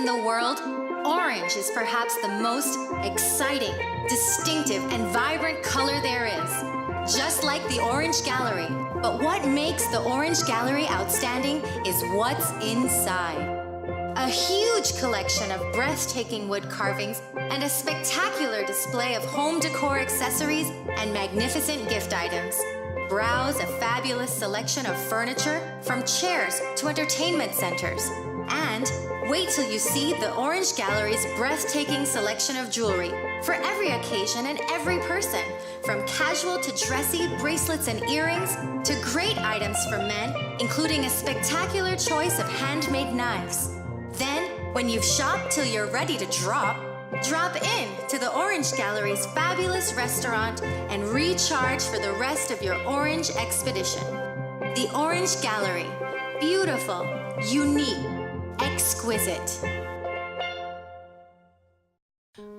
in the world, orange is perhaps the most exciting, distinctive, and vibrant color there is. Just like the Orange Gallery. But what makes the Orange Gallery outstanding is what's inside. A huge collection of breathtaking wood carvings and a spectacular display of home decor accessories and magnificent gift items. Browse a fabulous selection of furniture, from chairs to entertainment centers. And wait till you see the Orange Gallery's breathtaking selection of jewelry for every occasion and every person, from casual to dressy bracelets and earrings to great items for men, including a spectacular choice of handmade knives. Then, when you've shopped till you're ready to drop in to the Orange Gallery's fabulous restaurant and recharge for the rest of your orange expedition. The Orange Gallery. Beautiful, unique, exquisite.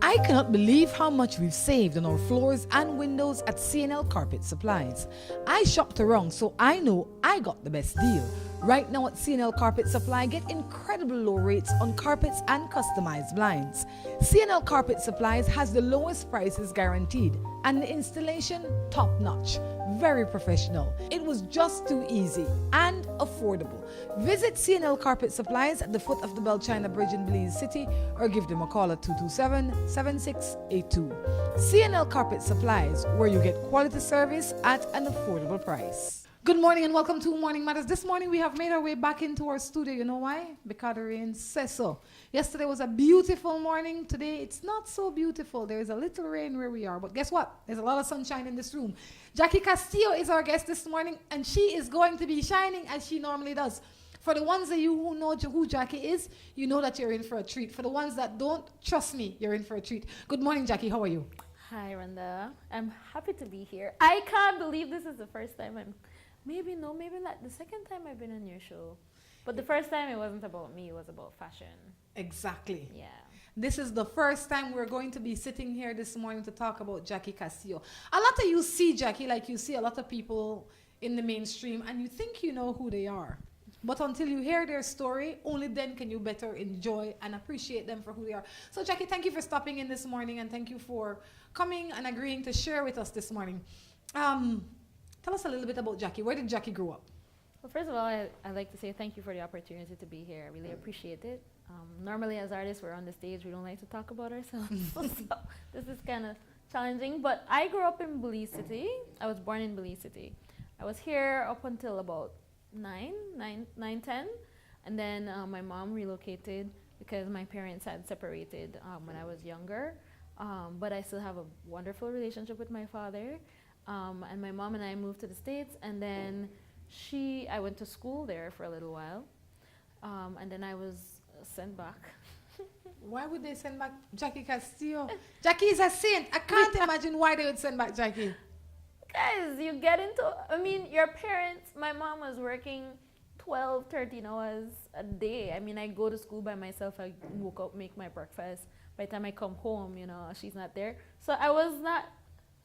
I cannot believe how much we've saved on our floors and windows at C&L Carpet Supplies. I shopped around, so I know I got the best deal. Right now at C&L Carpet Supply, get incredible low rates on carpets and customized blinds. C&L Carpet Supplies has the lowest prices guaranteed, and the installation top-notch, very professional. It was just too easy and affordable. Visit C&L Carpet Supplies at the foot of the Bell China Bridge in Belize City, or give them a call at 227-7682. C&L Carpet Supplies, where you get quality service at an affordable price. Good morning and welcome to Morning Matters. This morning we have made our way back into our studio. You know why? Because the rain says so. Yesterday was a beautiful morning. Today it's not so beautiful. There is a little rain where we are. But guess what? There's a lot of sunshine in this room. Jackie Castillo is our guest this morning, and she is going to be shining as she normally does. For the ones of you who know who Jackie is, you know that you're in for a treat. For the ones that don't, trust me, you're in for a treat. Good morning, Jackie. How are you? Hi, Rhonda. I'm happy to be here. I can't believe this is the first time maybe not the second time I've been on your show. But the first time it wasn't about me, it was about fashion. Exactly. Yeah. This is the first time we're going to be sitting here this morning to talk about Jackie Castillo. A lot of you see Jackie like you see a lot of people in the mainstream, and you think you know who they are. But until you hear their story, only then can you better enjoy and appreciate them for who they are. So Jackie, thank you for stopping in this morning, and thank you for coming and agreeing to share with us this morning. Tell us a little bit about Jackie. Where did Jackie grow up? Well, first of all, I'd like to say thank you for the opportunity to be here. I really appreciate it. Normally, as artists, we're on the stage. We don't like to talk about ourselves. So this is kind of challenging. But I grew up in Belize City. I was born in Belize City. I was here up until about 10. And then my mom relocated because my parents had separated when I was younger. But I still have a wonderful relationship with my father. And my mom and I moved to the States, and then I went to school there for a little while, and then I was sent back. Why would they send back Jackie Castillo? Jackie is a saint. I can't imagine why they would send back Jackie. Guys, your parents, my mom was working 12, 13 hours a day. I mean, I go to school by myself. I woke up, make my breakfast. By the time I come home, she's not there. So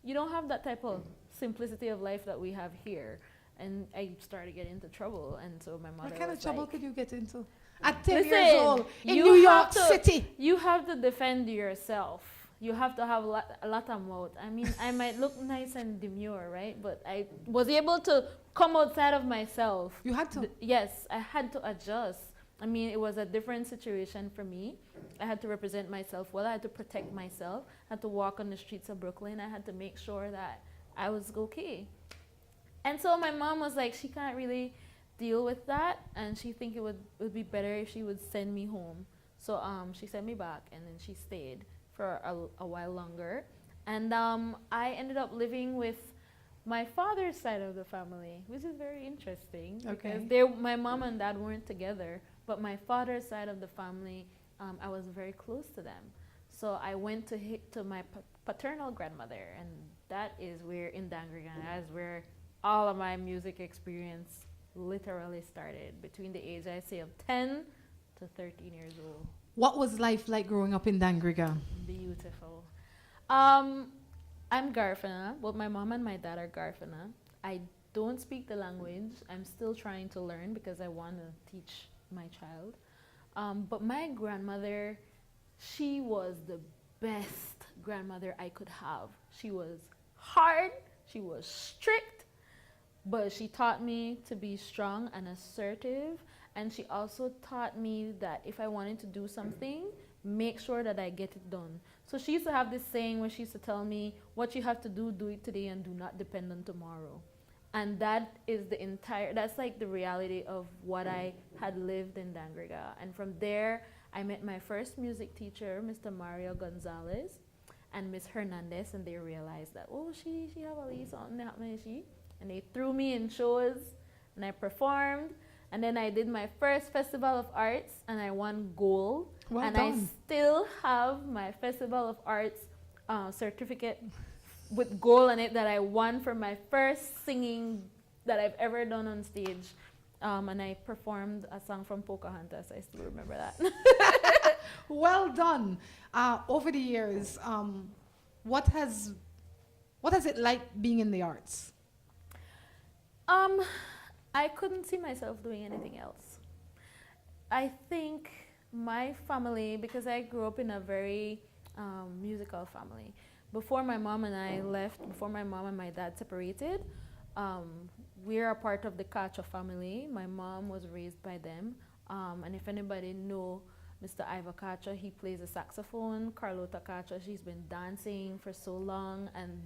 you don't have that type of simplicity of life that we have here. And I started getting into trouble. And so my mother What kind of trouble could you get into? At 10 Listen, years old in New York City. You have to defend yourself. You have to have a lot of mouth. I mean, I might look nice and demure, right? But I was able to come outside of myself. You had to? Yes, I had to adjust. I mean, it was a different situation for me. I had to represent myself well. I had to protect myself. I had to walk on the streets of Brooklyn. I had to make sure that I was okay. And so my mom was like, she can't really deal with that, and she think it would be better if she would send me home. So she sent me back, and then she stayed for a while longer. And I ended up living with my father's side of the family, which is very interesting. Okay. Because my mom and dad weren't together, but my father's side of the family, I was very close to them. So I went to my paternal grandmother, and that is where in Dangrigan, that's where all of my music experience literally started, between the age, I say, of 10 to 13 years old. What was life like growing up in Dangriga? Beautiful. I'm Garfana. Both my mom and my dad are Garfana. I don't speak the language. I'm still trying to learn because I want to teach my child. But my grandmother, she was the best grandmother I could have. She was hard, she was strict, but she taught me to be strong and assertive. And she also taught me that if I wanted to do something, make sure that I get it done. So she used to have this saying where she used to tell me, what you have to do it today and do not depend on tomorrow. And that is that's like the reality of what I had lived in Dangriga. And from there, I met my first music teacher, Mr. Mario Gonzalez, and Miss Hernandez, and they realized that, oh, she have a little something happening, and they threw me in shows, and I performed, and then I did my first Festival of Arts, and I won gold. Well and done. I still have my Festival of Arts certificate with gold on it that I won for my first singing that I've ever done on stage. And I performed a song from Pocahontas. I still remember that. Well done. Over the years, what has it like being in the arts? I couldn't see myself doing anything else. I think my family, because I grew up in a very musical family. Before my mom and I left, before my mom and my dad separated, we're a part of the Kacha family. My mom was raised by them. And if anybody know Mr. Iva Kacha, he plays the saxophone. Carlota Kacha, she's been dancing for so long. And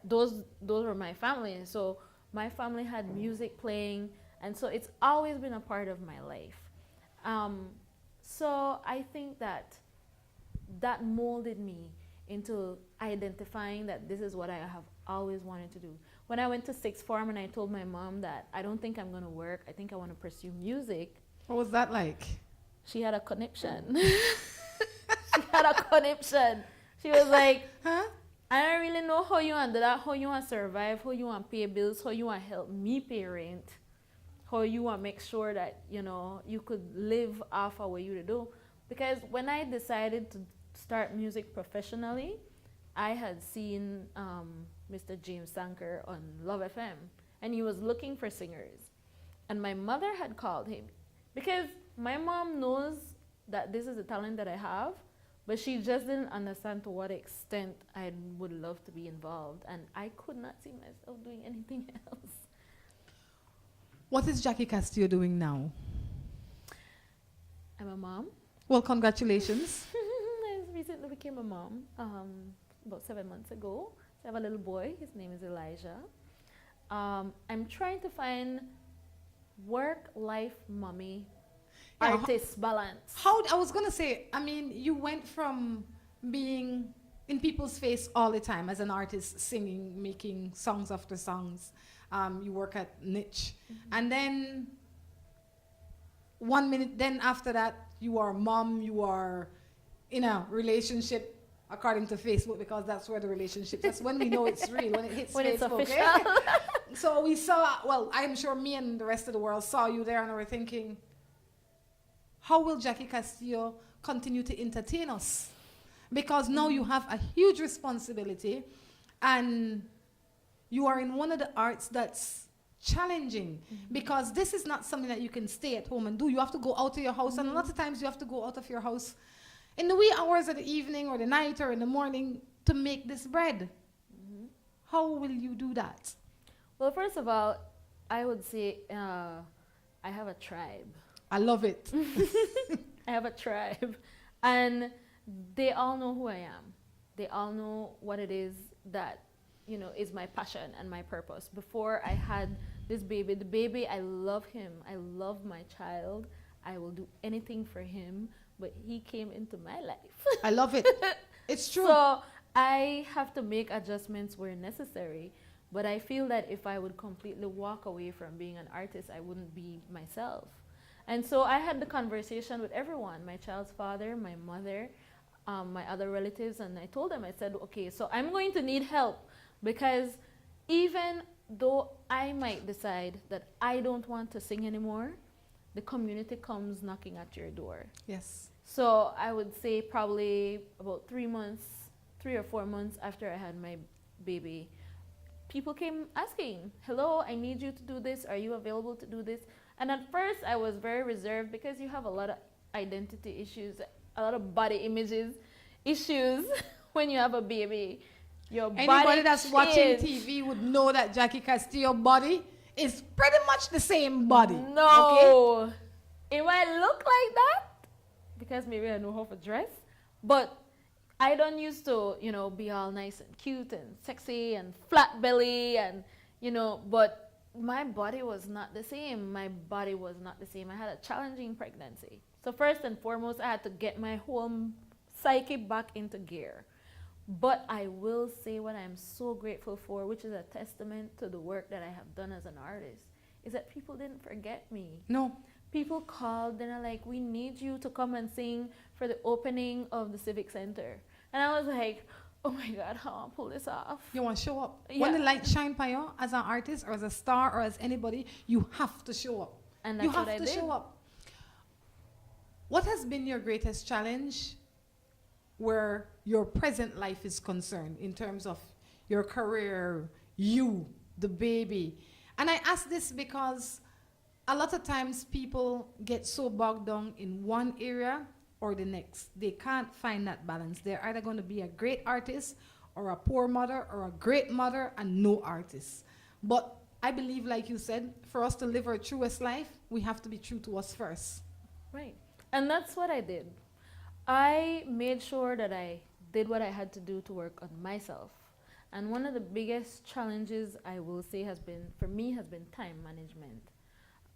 those were my family. So my family had music playing. And so it's always been a part of my life. So I think that molded me into identifying that this is what I have always wanted to do. When I went to sixth form and I told my mom that I don't think I'm going to work, I think I want to pursue music. What was that like? She had a connection. She had a connection. She was like, Huh? I don't really know how you want to do that, how you want to survive, how you want to pay bills, how you want to help me pay rent, how you want to make sure that, you could live off of what you do. Because when I decided to start music professionally, I had seen Mr. James Sanker on Love FM, and he was looking for singers. And my mother had called him because my mom knows that this is a talent that I have, but she just didn't understand to what extent I would love to be involved, and I could not see myself doing anything else. What is Jackie Castillo doing now? I'm a mom. Well, congratulations. I recently became a mom about 7 months ago. So I have a little boy. His name is Elijah. I'm trying to find work-life mommy artist balance. I was going to say, I mean, you went from being in people's face all the time as an artist, singing, making songs after songs. You work at Niche. And then 1 minute, then after that, you are a mom, you are in a relationship, according to Facebook, because that's where the relationship, that's when we know it's real, when it hits When it's Facebook. official. So we saw, well, I'm sure me and the rest of the world saw you there and we were thinking, how will Jackie Castillo continue to entertain us? Because now you have a huge responsibility and you are in one of the arts that's challenging, because this is not something that you can stay at home and do. You have to go out of your house, and a lot of times you have to go out of your house in the wee hours of the evening or the night or in the morning to make this bread. How will you do that? Well, first of all, I would say I have a tribe. I love it. I have a tribe. And they all know who I am. They all know what it is that, is my passion and my purpose. Before I had this baby, the baby, I love him. I love my child. I will do anything for him. But he came into my life. I love it. It's true. So I have to make adjustments where necessary. But I feel that if I would completely walk away from being an artist, I wouldn't be myself. And so I had the conversation with everyone, my child's father, my mother, my other relatives, and I told them, I said, okay, so I'm going to need help, because even though I might decide that I don't want to sing anymore, the community comes knocking at your door. Yes. So I would say probably about 3 or 4 months after I had my baby, people came asking, hello, I need you to do this. Are you available to do this? And at first I was very reserved, because you have a lot of identity issues, a lot of body images issues when you have a baby. Your Anybody body that's watching change. TV would know that Jackie Castillo body is pretty much the same body. No. Okay? It might look like that because maybe I know how to dress, but I don't used to, be all nice and cute and sexy and flat belly and, but my body was not the same. My body was not the same. I had a challenging pregnancy. So first and foremost, I had to get my whole psyche back into gear. But I will say what I'm so grateful for, which is a testament to the work that I have done as an artist, is that people didn't forget me. No. People called and are like, we need you to come and sing for the opening of the Civic Center. And I was like, oh my God, how I'll pull this off? You want to show up. Yeah. When the light shine by you as an artist or as a star or as anybody, you have to show up. And that's you have what I to did. show up. What has been your greatest challenge where your present life is concerned in terms of your career, you, the baby? And I ask this because a lot of times people get so bogged down in one area or the next. They can't find that balance. They're either going to be a great artist or a poor mother or a great mother and no artist. But I believe, like you said, for us to live our truest life, we have to be true to us first. Right. And that's what I did. I made sure that I did what I had to do to work on myself. And one of the biggest challenges I will say has been, for me, has been time management.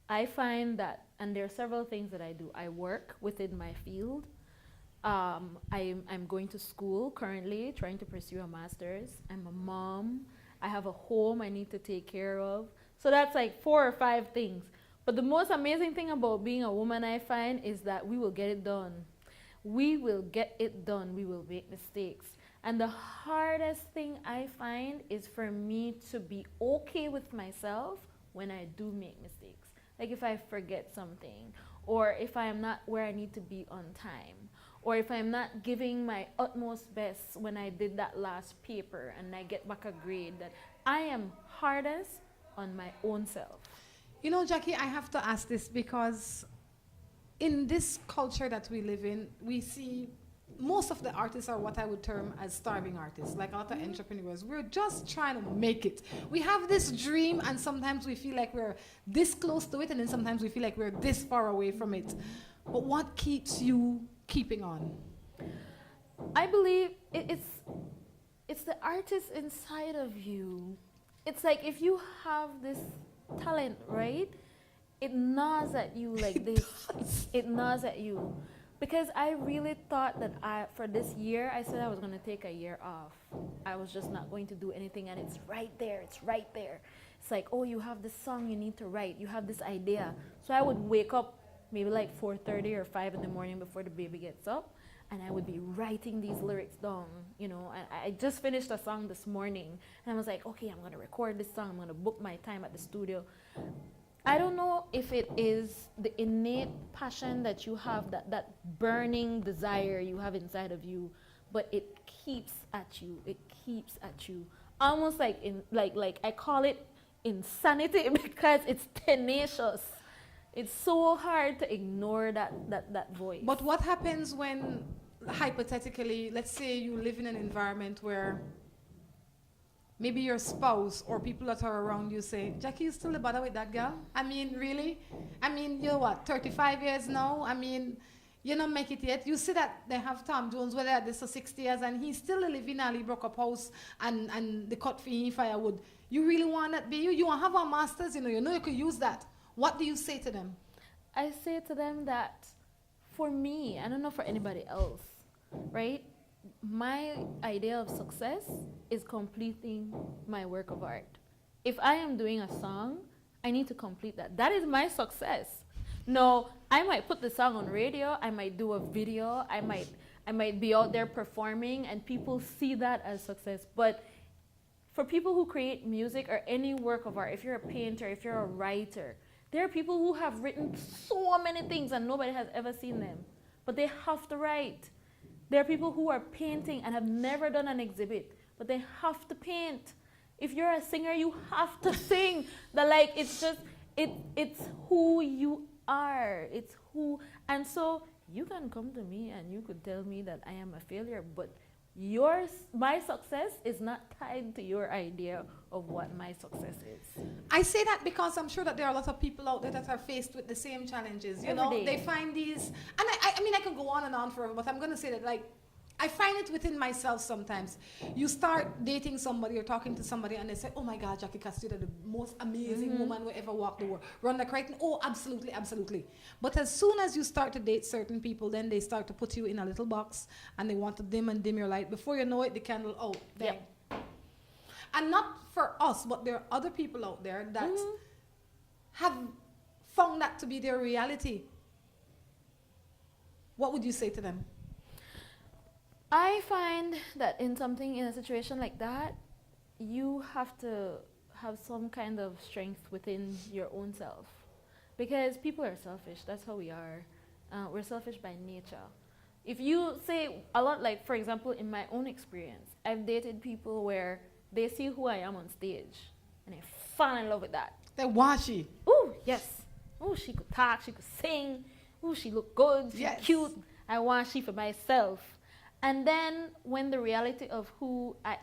I find that, and there are several things that I do. I work within my field. I'm going to school currently, trying to pursue a master's. I'm a mom. I have a home I need to take care of. So that's like 4 or 5 things. But the most amazing thing about being a woman, I find, is that we will get it done. We will get it done. We will make mistakes. And the hardest thing I find is for me to be okay with myself when I do make mistakes. Like if I forget something, or if I am not where I need to be on time, or if I'm not giving my utmost best when I did that last paper and I get back a grade, that I am hardest on my own self. You know, Jackie, I have to ask this because in this culture that we live in, we see most of the artists are what I would term as starving artists, like a lot of entrepreneurs. We're just trying to make it. We have this dream, and sometimes we feel like we're this close to it, and then sometimes we feel like we're this far away from it. But what keeps you keeping on? I believe it's the artist inside of you. It's like if you have this talent, right? It gnaws at you like this. It gnaws at you. Because I really thought that for this year, I said I was going to take a year off. I was just not going to do anything, and it's right there. It's right there. It's like, oh, you have this song you need to write. You have this idea. So I would wake up maybe like 4:30 or 5 in the morning before the baby gets up, and I would be writing these lyrics down, And I just finished a song this morning, and I was like, okay, I'm going to record this song. I'm going to book my time at the studio. I don't know if it is the innate passion that you have, that burning desire you have inside of you, but it keeps at you. It keeps at you. Almost like I call it insanity because it's tenacious. It's so hard to ignore that voice. But what happens when, hypothetically, let's say you live in an environment where maybe your spouse or people that are around you say, Jackie, you still bother with that girl? I mean, really? I mean, you're what, 35 years now? I mean, you don't make it yet. You see that they have Tom Jones, where they're at this for 60 years, and he's still living in a broke up house and the cut for him firewood. You really want that be you? You want to have a master's, you know you could use that. What do you say to them? I say to them that for me, I don't know for anybody else, right? My idea of success is completing my work of art. If I am doing a song, I need to complete that. That is my success. No, I might put the song on radio, I might do a video, I might be out there performing, and people see that as success. But for people who create music or any work of art, if you're a painter, if you're a writer, there are people who have written so many things and nobody has ever seen them, but they have to write. There are people who are painting and have never done an exhibit, but they have to paint. If you're a singer, you have to sing. It's who you are. It's who, and so you can come to me and you could tell me that I am a failure, but my success is not tied to your idea of what my success is. I say that because I'm sure that there are a lot of people out there that are faced with the same challenges. You know, they find these, and I mean, I can go on and on forever, but I'm going to say that, like, I find it within myself sometimes. You start dating somebody or talking to somebody and they say, oh my God, Jackie Castillo, the most amazing woman who ever walked the world. Rhonda Crichton, oh, absolutely, absolutely. But as soon as you start to date certain people, then they start to put you in a little box and they want to dim your light. Before you know it, the candle out. Yep. And not for us, but there are other people out there that have found that to be their reality. What would you say to them? I find that in a situation like that, you have to have some kind of strength within your own self. Because people are selfish, that's how we are. We're selfish by nature. If you say a lot, like for example, in my own experience, I've dated people where they see who I am on stage and they fall in love with that. They're washy. Ooh, yes. Ooh, she could talk, she could sing. Ooh, she looked good, she's cute. I want she for myself. And then when the reality of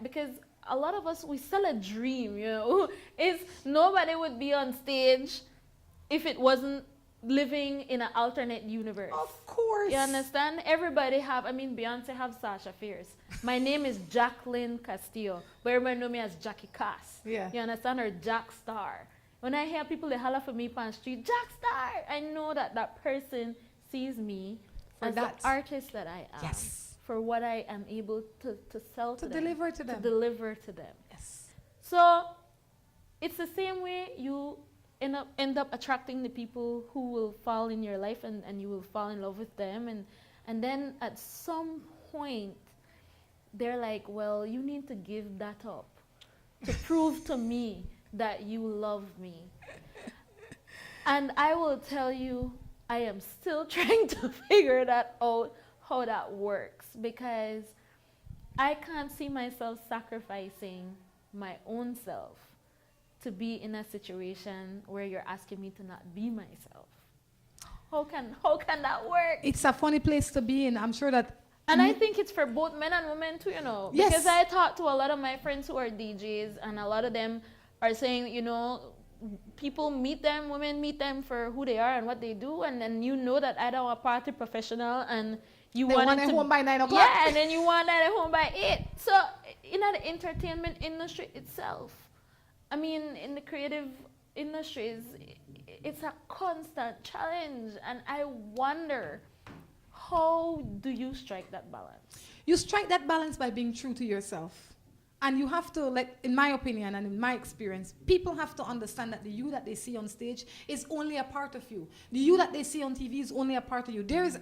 because a lot of us, we sell a dream, you know, is nobody would be on stage if it wasn't living in an alternate universe. Of course. You understand? Everybody Beyonce have Sasha Fierce. My name is Jacqueline Castillo, but everybody know me as Jackie Cass. Yeah. You understand? Or Jack Star. When I hear people, they holler for me on the street, Jack Star, I know that that person sees me as the artist that I am. Yes. For what I am able to sell to them. Deliver to them. To deliver to them. Yes. So it's the same way you end up attracting the people who will fall in your life and you will fall in love with them. And then at some point, they're like, well, you need to give that up to prove to me that you love me. And I will tell you, I am still trying to figure that out, how that works, because I can't see myself sacrificing my own self to be in a situation where you're asking me to not be myself. How can that work? It's a funny place to be in. I'm sure that. And I think it's for both men and women too, you know. Yes. Because I talk to a lot of my friends who are DJs, and a lot of them are saying, you know, women meet them for who they are and what they do, and then you know that I don't a party professional and you want it home by 9 o'clock. Yeah, and then you want that at home by 8. So in the entertainment industry itself, in the creative industries, it's a constant challenge, and I wonder, how do you strike that balance? You strike that balance by being true to yourself. And you have to, like, in my opinion and in my experience, people have to understand that the you that they see on stage is only a part of you. The you that they see on TV is only a part of you. There is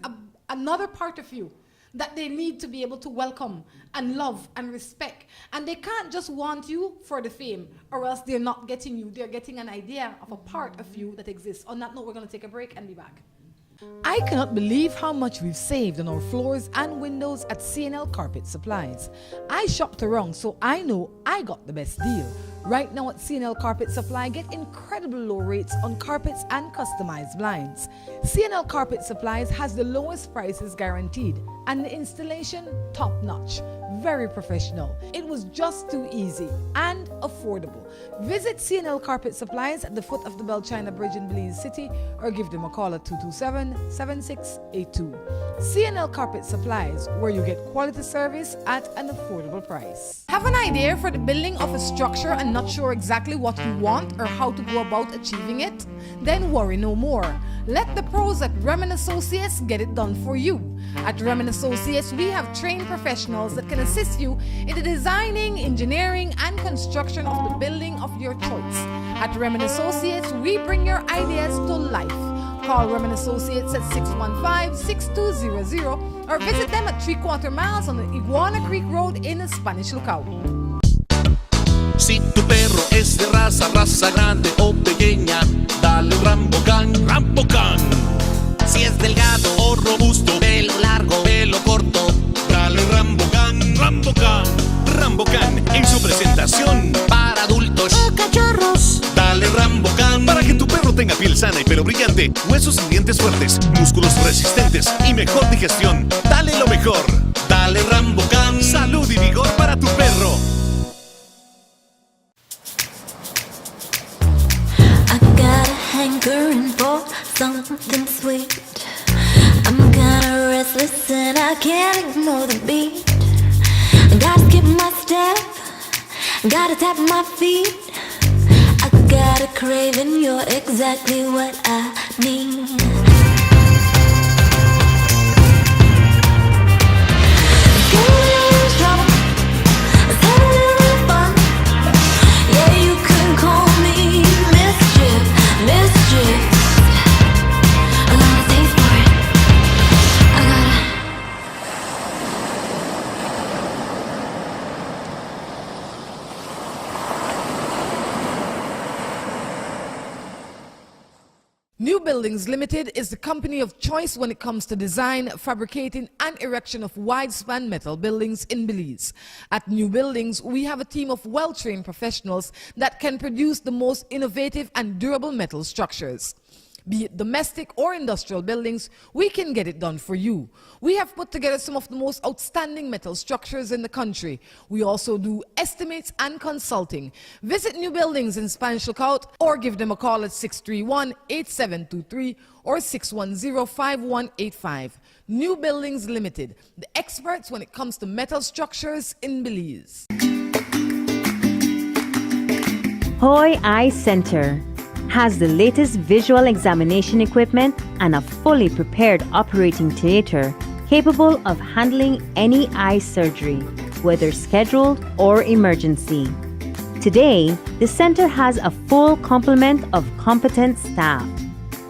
another part of you that they need to be able to welcome and love and respect. And they can't just want you for the fame, or else they're not getting you. They're getting an idea of a part of you that exists. On that note, we're going to take a break and be back. I cannot believe how much we've saved on our floors and windows at C&L Carpet Supplies. I shopped around, so I know I got the best deal. Right now at C&L Carpet Supply, get incredible low rates on carpets and customized blinds. C&L Carpet Supplies has the lowest prices guaranteed, and the installation top-notch, very professional. It was just too easy and affordable. Visit C&L Carpet Supplies at the foot of the Bell China Bridge in Belize City, or give them a call at 227-7682. C&L Carpet Supplies, where you get quality service at an affordable price. Have an idea for the building of a structure and not sure exactly what you want or how to go about achieving it? Then worry no more. Let the pros at Remen Associates get it done for you. At Remen Associates, we have trained professionals that can assist you in the designing, engineering, and construction of the building of your choice. At Remen Associates, we bring your ideas to life. Call Remen Associates at 615-6200 or visit them at 3/4 miles on the Iguana Creek Road in the Spanish Lookout. Si tu perro es de raza grande o pequeña, dale Rambocan, Rambocan. Si es delgado o robusto, pelo largo, pelo corto, dale Rambocan, Rambocan. Rambocan en su presentación para adultos o cachorros. Dale Rambocan para que tu perro tenga piel sana y pelo brillante, huesos y dientes fuertes, músculos resistentes y mejor digestión. Dale lo mejor. Dale Rambocan. Salud y vigor para tu perro. I got a hankering for something sweet. I'm kinda restless and I can't ignore the beat. I gotta skip my step, gotta tap my feet. I got a craving, you're exactly what I need. New Buildings Limited is the company of choice when it comes to design, fabricating, and erection of wide-span metal buildings in Belize. At New Buildings, we have a team of well-trained professionals that can produce the most innovative and durable metal structures. Be it domestic or industrial buildings, we can get it done for you. We have put together some of the most outstanding metal structures in the country. We also do estimates and consulting. Visit New Buildings in Spanish Lookout or give them a call at 631-8723 or 610-5185. New Buildings Limited, the experts when it comes to metal structures in Belize. Hoi Eye Center has the latest visual examination equipment and a fully prepared operating theater capable of handling any eye surgery, whether scheduled or emergency. Today, the center has a full complement of competent staff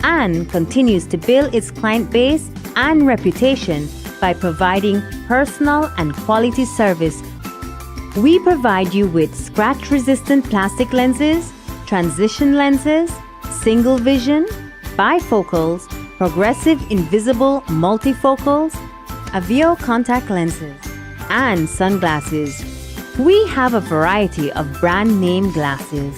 and continues to build its client base and reputation by providing personal and quality service. We provide you with scratch-resistant plastic lenses, transition lenses, single vision, bifocals, progressive invisible multifocals, Avio contact lenses, and sunglasses. We have a variety of brand name glasses.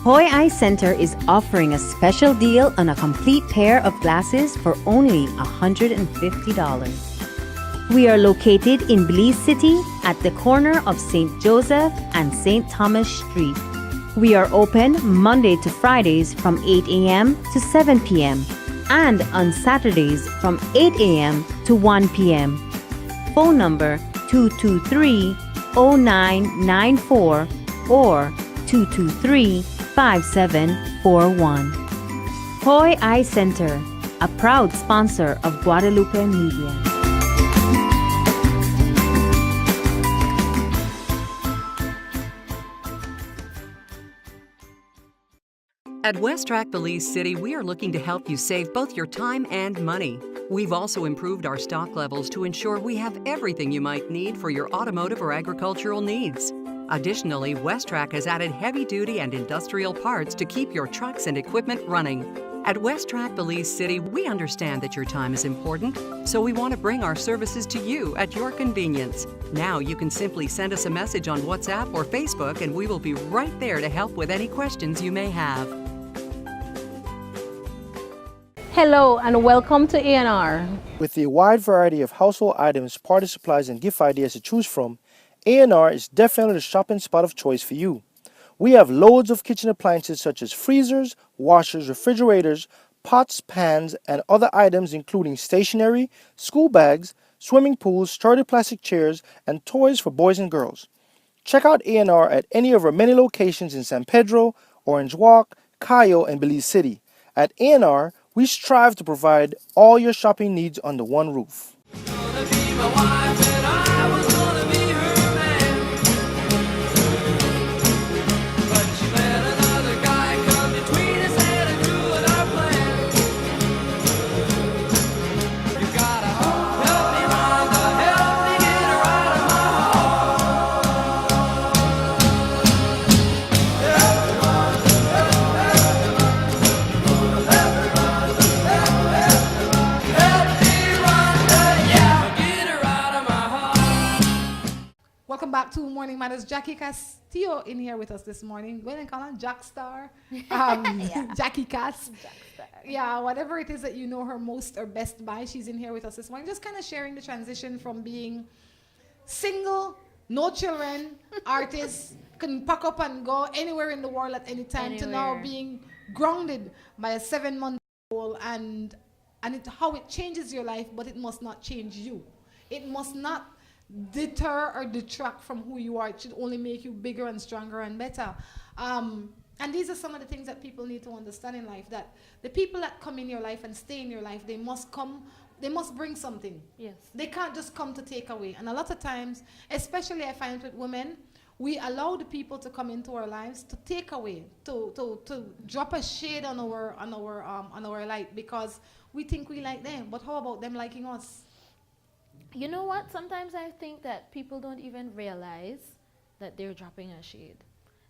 Hoi Eye Center is offering a special deal on a complete pair of glasses for only $150. We are located in Belize City at the corner of St. Joseph and St. Thomas Street. We are open Monday to Fridays from 8 a.m. to 7 p.m. and on Saturdays from 8 a.m. to 1 p.m. Phone number 223-0994 or 223-5741. Hoi Eye Center, a proud sponsor of Guadalupe Media. At West Track Belize City, we are looking to help you save both your time and money. We've also improved our stock levels to ensure we have everything you might need for your automotive or agricultural needs. Additionally, West Track has added heavy-duty and industrial parts to keep your trucks and equipment running. At West Track Belize City, we understand that your time is important, so we want to bring our services to you at your convenience. Now you can simply send us a message on WhatsApp or Facebook and we will be right there to help with any questions you may have. Hello and welcome to A&R. With a wide variety of household items, party supplies, and gift ideas to choose from, A&R is definitely the shopping spot of choice for you. We have loads of kitchen appliances such as freezers, washers, refrigerators, pots, pans, and other items including stationery, school bags, swimming pools, sturdy plastic chairs, and toys for boys and girls. Check out A&R at any of our many locations in San Pedro, Orange Walk, Cayo, and Belize City. At A&R, we strive to provide all your shopping needs under one roof. got two morning mothers, Jackie Castillo in here with us this morning. What do they call her? Jack Star? Jackie Cass. Yeah, whatever it is that you know her most or best by, she's in here with us this morning. Just kind of sharing the transition from being single, no children, artist, can pack up and go anywhere in the world at any time, to now being grounded by a 7-month-old, and how it changes your life, but it must not change you. It must not deter or detract from who you are. It should only make you bigger and stronger and better. And these are some of the things that people need to understand in life, that the people that come in your life and stay in your life, they must bring something. Yes. They can't just come to take away. And a lot of times, especially I find with women, we allow the people to come into our lives to take away, to drop a shade on our light, because we think we like them. But how about them liking us? You know what? Sometimes I think that people don't even realize that they're dropping a shade.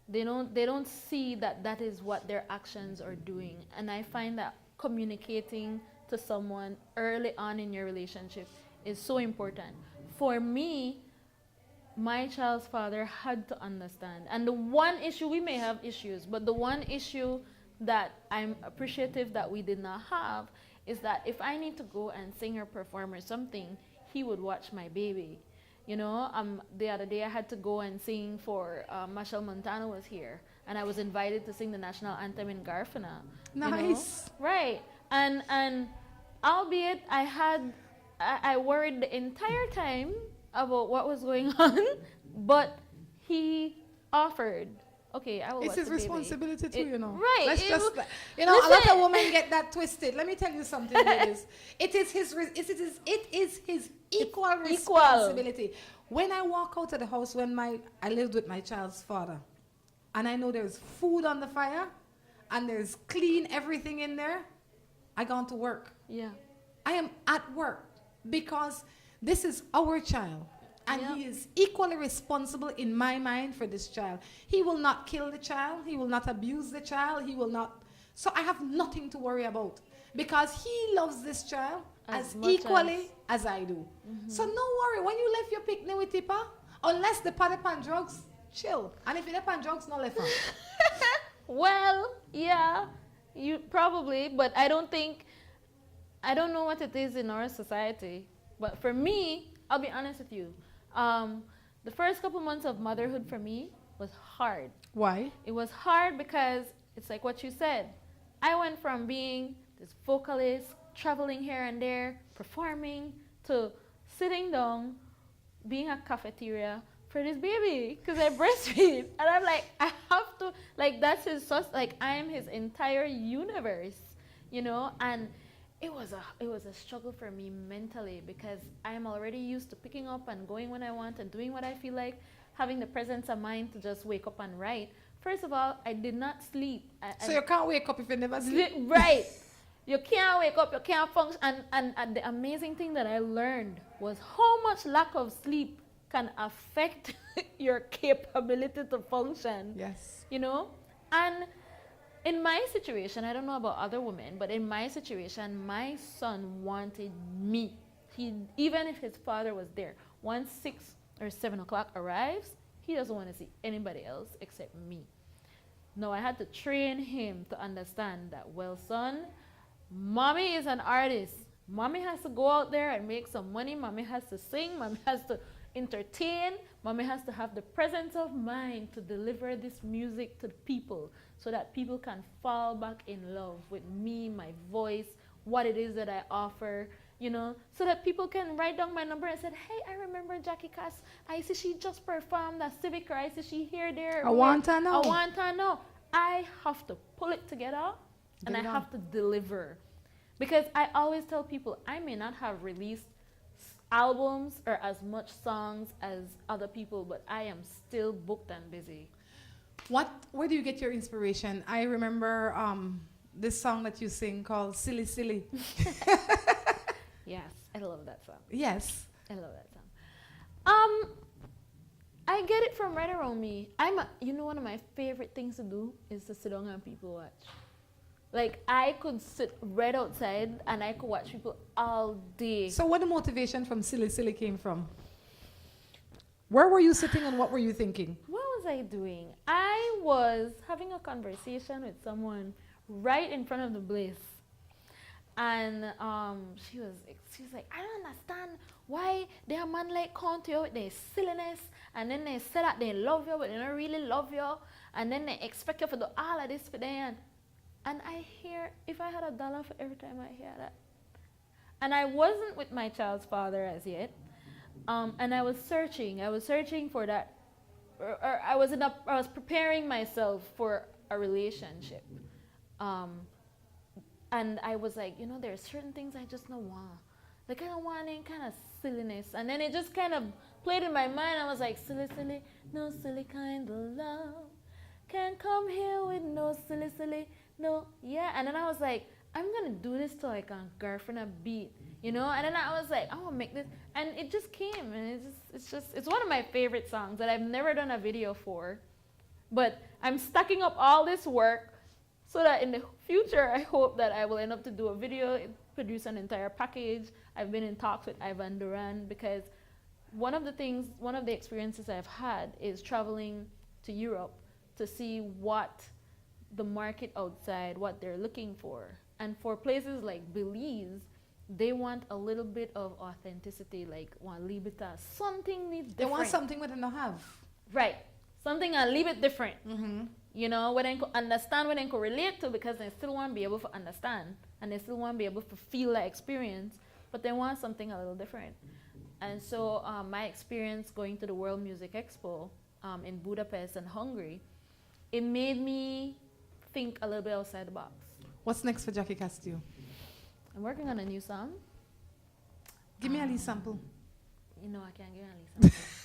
They don't see that is what their actions are doing. And I find that communicating to someone early on in your relationship is so important. For me, my child's father had to understand. And the one issue, we may have issues, but the one issue that I'm appreciative that we did not have is that if I need to go and sing or perform or something, he would watch my baby. You know, the other day I had to go and sing for Machel Montano was here, and I was invited to sing the national anthem in Garfana. Nice. You know? Right. And albeit I worried the entire time about what was going on, but he offered. Okay, I will. It's his responsibility too, you know. Right. Let's just, you know, a lot of women get that twisted. Let me tell you something, ladies. It is his equal responsibility. When I walk out of the house, I lived with my child's father, and I know there's food on the fire, and there's clean everything in there, I go to work. Yeah. I am at work because this is our child. And he is equally responsible in my mind for this child. He will not kill the child. He will not abuse the child. He will not. So I have nothing to worry about, because he loves this child as equally as I do. Mm-hmm. So no worry. When you left your picnic with Tipa, unless the party pan drugs, chill. And if you left on drugs, no left on. Well, yeah, you probably, but I don't know what it is in our society. But for me, I'll be honest with you. The first couple months of motherhood for me was hard. Why? It was hard because it's like what you said. I went from being this vocalist, traveling here and there, performing, to sitting down, being a cafeteria for this baby because I breastfeed. And I'm like, I have to, like, that's his source, like, I am his entire universe, you know? And it was a struggle for me mentally, because I am already used to picking up and going when I want and doing what I feel like, having the presence of mind to just wake up and write. First of all, I did not sleep. So you can't wake up if you never sleep? Right. You can't wake up, you can't function. And the amazing thing that I learned was how much lack of sleep can affect your capability to function. Yes. You know? And in my situation, I don't know about other women, but in my situation, my son wanted me. Even if his father was there, once 6 or 7 o'clock arrives, he doesn't want to see anybody else except me. Now, I had to train him to understand that, well, son, mommy is an artist. Mommy has to go out there and make some money. Mommy has to sing. Mommy has to entertain. Mommy has to have the presence of mind to deliver this music to the people, so that people can fall back in love with me, my voice, what it is that I offer, you know, so that people can write down my number and say, hey, I remember Jackie Cass. I see she just performed at Civic, or I see she here, there. I want to know. I want to know. I have to pull it together and I have to deliver. Because I always tell people, I may not have released albums or as much songs as other people, but I am still booked and busy. Where do you get your inspiration? I remember this song that you sing called Silly Silly. Yes, I love that song. Yes. I love that song. I get it from right around me. You know, one of my favorite things to do is to sit down and people watch. Like, I could sit right outside and I could watch people all day. So what the motivation from Silly Silly came from? Where were you sitting and what were you thinking? What was I doing? I was having a conversation with someone right in front of the place. And she was like, I don't understand why there are man like come to you with their silliness, and then they say that they love you, but they don't really love you, and then they expect you to do all of this for them. And I hear, if I had $1 for every time I hear that. And I wasn't with my child's father as yet, and I was searching for that, or I was preparing myself for a relationship. And I was like, there are certain things I just don't want. Like, I don't want any kind of silliness. And then it just kind of played in my mind. I was like, silly, silly, no silly kind of love. Can't come here with no silly, silly, no, yeah. And then I was like, I'm going to do this till I can girlfriend a beat, And then I was like, I want to make this. And it just came. And it's one of my favorite songs that I've never done a video for. But I'm stacking up all this work so that in the future, I hope that I will end up to do a video, produce an entire package. I've been in talks with Ivan Duran because one of the experiences I've had is traveling to Europe to see what the market outside, what they're looking for. And for places like Belize, they want a little bit of authenticity, like one libita, something needs different. They want something we don't have. Right, something a little bit different. Mm-hmm. What they can understand, what they can relate to, because they still want to be able to understand and they still want to be able to feel that experience, but they want something a little different. And so my experience going to the World Music Expo in Budapest and Hungary, it made me think a little bit outside the box. What's next for Jackie Castillo? I'm working on a new song. Give me a lead sample. I can't give you a lead sample.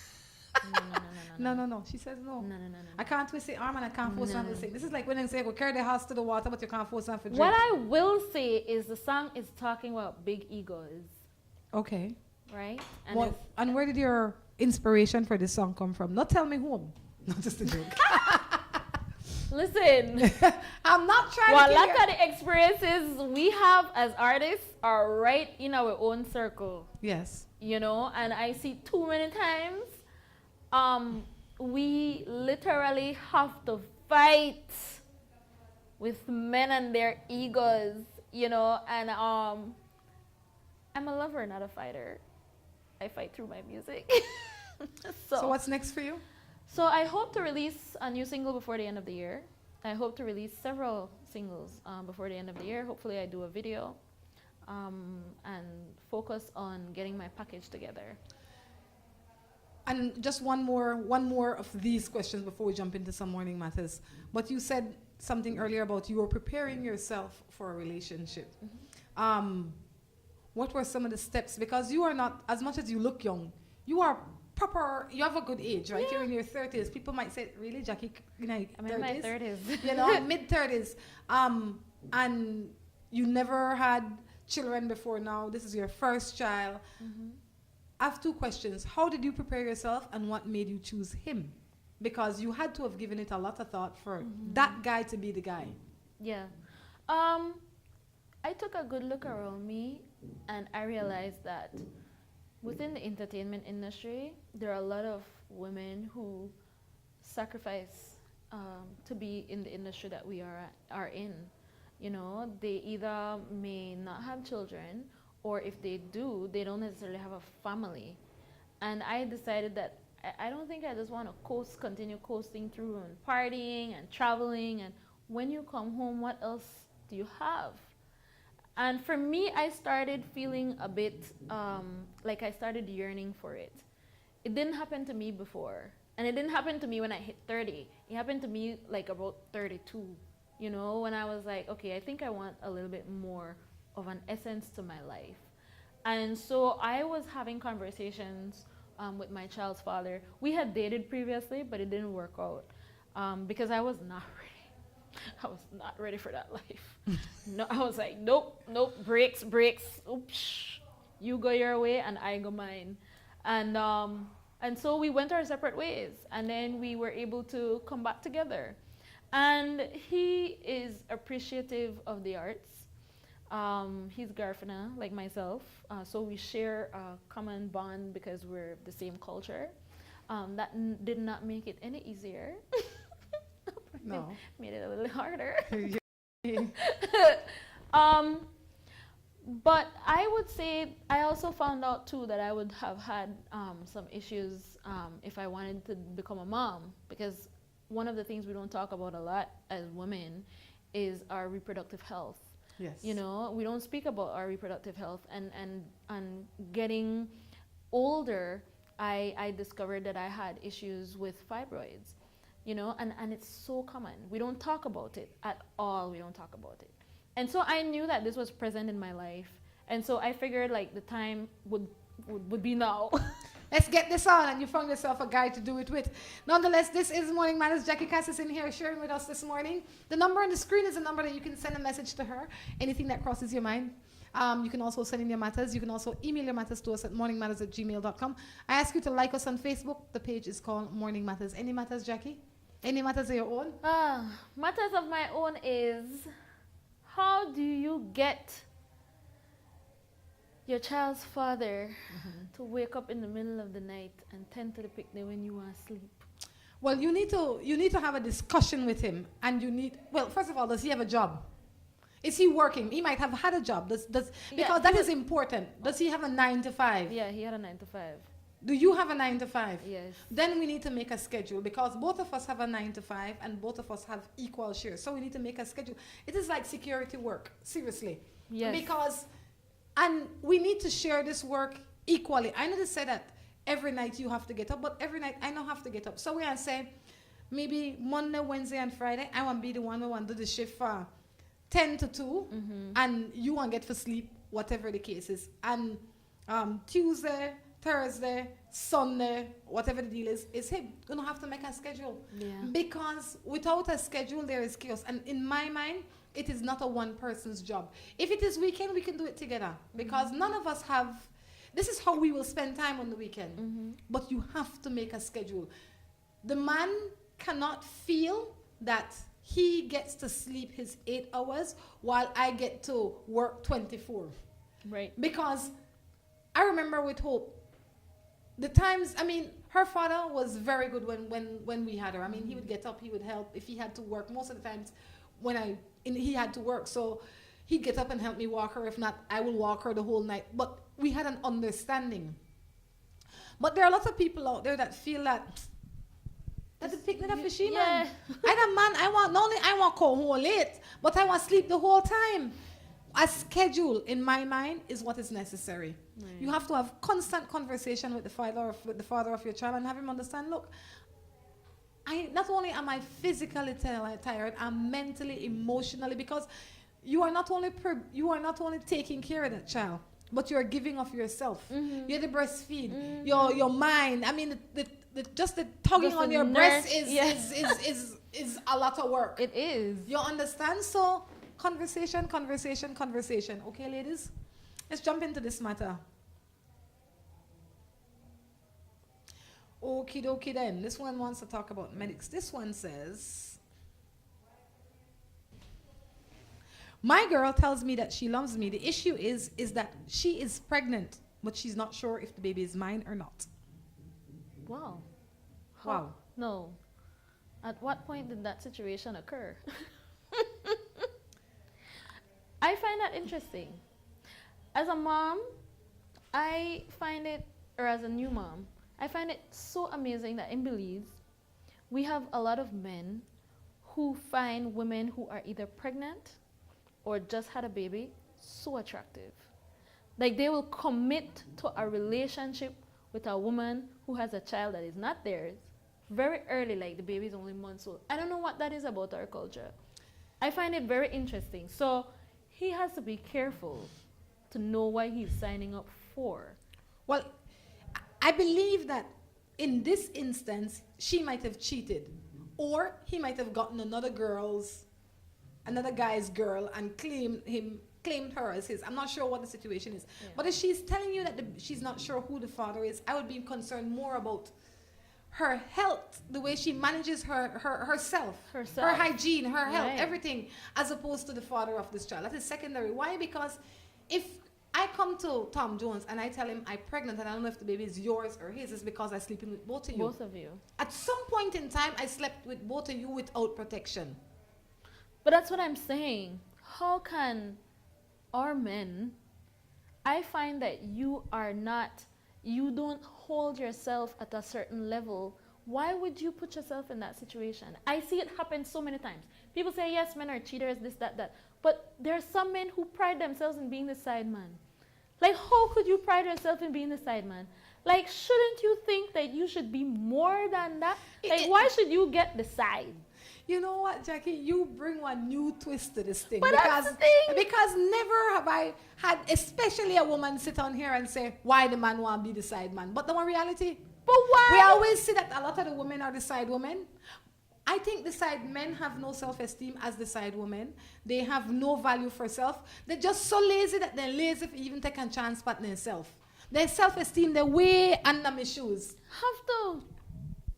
No. She says no. No. I can't twist the arm and I can't force them to sing. This is like when they say, go carry the house to the water, but you can't force them to drink. What I will say is the song is talking about big egos. Okay. Right? And where did your inspiration for this song come from? Not tell me whom. Not just a joke. Listen. I'm not trying to. Well, look at the experiences we have as artists are right in our own circle. Yes. And I see too many times we literally have to fight with men and their egos, and I'm a lover, not a fighter. I fight through my music. So what's next for you? So I hope to release a new single before the end of the year. I hope to release several singles before the end of the year. Hopefully I do a video and focus on getting my package together. And just one more of these questions before we jump into some morning matters. But you said something earlier about you were preparing yourself for a relationship. Mm-hmm. What were some of the steps? Because you are not, as much as you look young, you are proper, you have a good age, right? Yeah. You're in your 30s. People might say, really, Jackie? I'm in my 30s. Mid-30s. And you never had children before now. This is your first child. Mm-hmm. I have two questions. How did you prepare yourself and what made you choose him? Because you had to have given it a lot of thought for that guy to be the guy. Yeah. I took a good look around me and I realized that within the entertainment industry, there are a lot of women who sacrifice to be in the industry that we are in. They either may not have children, or if they do, they don't necessarily have a family. And I decided that I don't think I just want to continue coasting through and partying and traveling. And when you come home, what else do you have? And for me, I started feeling a bit like I started yearning for it. It didn't happen to me before. And it didn't happen to me when I hit 30. It happened to me like about 32, when I was like, okay, I think I want a little bit more of an essence to my life. And so I was having conversations with my child's father. We had dated previously, but it didn't work out because I was not ready. I was not ready for that life. No, I was like, nope, brakes. Oops, you go your way and I go mine. And so we went our separate ways, and then we were able to come back together. And he is appreciative of the arts. He's Garifuna, like myself, so we share a common bond because we're the same culture. Did not make it any easier. No. Made it a little harder. But I would say I also found out too that I would have had some issues if I wanted to become a mom, because one of the things we don't talk about a lot as women is our reproductive health. Yes. You know, we don't speak about our reproductive health, and getting older, I discovered that I had issues with fibroids, you know, and it's so common. We don't talk about it at all. We don't talk about it. And so I knew that this was present in my life. And so I figured like the time would be now. Let's get this on, and you found yourself a guy to do it with. Nonetheless, this is Morning Matters. Jackie Cass is in here sharing with us this morning. The number on the screen is a number that you can send a message to her, anything that crosses your mind. You can also send in your matters. You can also email your matters to us at morningmatters@gmail.com. I ask you to like us on Facebook. The page is called Morning Matters. Any matters, Jackie? Any matters of your own? Matters of my own is, how do you get your child's father to wake up in the middle of the night and tend to the picnic when you are asleep? Well, you need to have a discussion with him, and well, first of all, does he have a job? Is he working? He might have had a job. Because that is important. Does he have a 9 to 5? Yeah, he had a 9 to 5. Do you have a 9 to 5? Yes. Then we need to make a schedule, because both of us have a 9 to 5 and both of us have equal shares. So we need to make a schedule. It is like security work, seriously. Yes. And we need to share this work equally. I know they say that every night you have to get up, but every night I don't have to get up. So we can say maybe Monday, Wednesday, and Friday, I want to be the one who want to do the shift for 10 to 2, and you want to get for sleep, whatever the case is. And Tuesday, Thursday, Sunday, whatever the deal is him. You're going to have to make a schedule. Yeah. Because without a schedule, there is chaos. And in my mind, it is not a one person's job. If it is weekend, we can do it together. Because none of us have, this is how we will spend time on the weekend. But you have to make a schedule. The man cannot feel that he gets to sleep his 8 hours while I get to work 24. Right. Because I remember with Hope, the times, I mean, her father was very good when we had her. I mean, he would get up, he would help if he had to work. Most of the times he had to work, so he'd get up and help me walk her. If not, I will walk her the whole night. But we had an understanding. But there are lots of people out there that feel that the picnic of she man. I want to go home late, but I want to sleep the whole time. A schedule, in my mind, is what is necessary. Right. You have to have constant conversation with the father of your child, and have him understand, look, not only am I physically tired, I'm mentally, emotionally, because you are not only taking care of that child, but you are giving of yourself. You're the breastfeed, your mind. I mean, just the tugging on your breast is a lot of work. It is. You understand? So conversation. Okay, ladies? Let's jump into this matter. Okie dokie then. This one wants to talk about medics. This one says, my girl tells me that she loves me. The issue is that she is pregnant, but she's not sure if the baby is mine or not. Wow. Wow. No. At what point did that situation occur? I find that interesting. As a mom, I find it, or as a new mom, I find it so amazing that in Belize, we have a lot of men who find women who are either pregnant or just had a baby so attractive. Like, they will commit to a relationship with a woman who has a child that is not theirs very early, like the baby is only months old. I don't know what that is about our culture. I find it very interesting. So he has to be careful to know what he's signing up for. Well, I believe that in this instance, she might have cheated, or he might have gotten another guy's girl and claimed her as his. I'm not sure what the situation is. Yeah. But if she's telling you that she's not sure who the father is, I would be concerned more about her health, the way she manages herself, her hygiene, her health, everything, as opposed to the father of this child. That is secondary. Why? Because if I come to Tom Jones and I tell him I'm pregnant and I don't know if the baby is yours or his, it's because I'm sleeping with both of you. Both of you. At some point in time, I slept with both of you without protection. But that's what I'm saying. How can our men, I find that you don't hold yourself at a certain level. Why would you put yourself in that situation? I see it happen so many times. People say, yes, men are cheaters, this, that. But there are some men who pride themselves in being the side man. Like, how could you pride yourself in being the side man? Like, shouldn't you think that you should be more than that? Like, why should you get the side? You know what, Jackie? You bring one new twist to this thing. But that's the thing. Because never have I had, especially a woman, sit on here and say, why the man want to be the side man? But the one reality, but why? We always see that a lot of the women are the side women. I think the side men have no self-esteem as the side women. They have no value for self. They're just so lazy that they're lazy to even take a chance at themselves. Their self-esteem, they're way under my shoes. Have to.